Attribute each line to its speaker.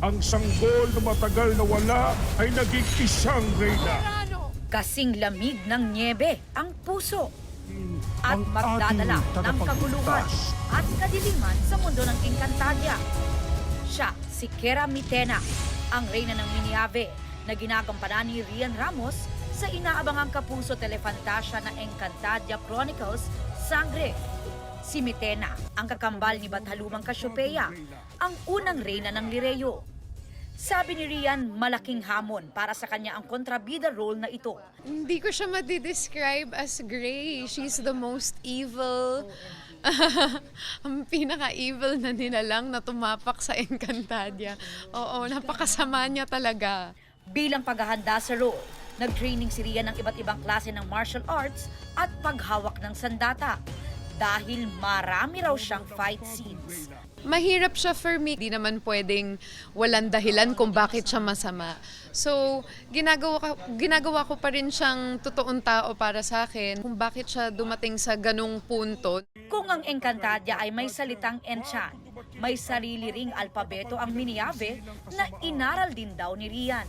Speaker 1: Ang sanggol na matagal na wala ay naging isang reyna.
Speaker 2: Kasing lamig ng niebe ang puso at
Speaker 1: Ang
Speaker 2: magdadala
Speaker 1: ating
Speaker 2: ng kaguluhan
Speaker 1: tagapagligtas.
Speaker 2: at kadiliman sa mundo ng Encantadia. Siya si Kera Mitena, ang reyna ng Miniave na ginagampanan ni Rian Ramos sa inaabangang kapuso telefantasya na Encantadia Chronicles Sangre. Si Mitena, ang kakambal ni Batalumang Cassiopeia, ang unang reyna ng Lireo. Sabi ni Rian, malaking hamon para sa kanya ang kontrabida role na ito.
Speaker 3: Hindi ko siya madidescribe as gray. She's the most evil. Ang pinaka-evil na nilalang na tumapak sa Encantadia. Oo, napakasama niya talaga.
Speaker 2: Bilang paghahanda sa role, nag-training si Rian ng iba't ibang klase ng martial arts at paghawak ng sandata dahil marami raw siyang fight scenes.
Speaker 3: Mahirap siya for me. Di naman pwedeng walang dahilan kung bakit siya masama. So, ginagawa ko pa rin siyang totoong tao para sa akin kung bakit siya dumating sa ganung punto.
Speaker 2: Kung ang Encantadia ay may salitang enchant, may sarili ring alpabeto ang Miniave na inaral din daw ni Rian.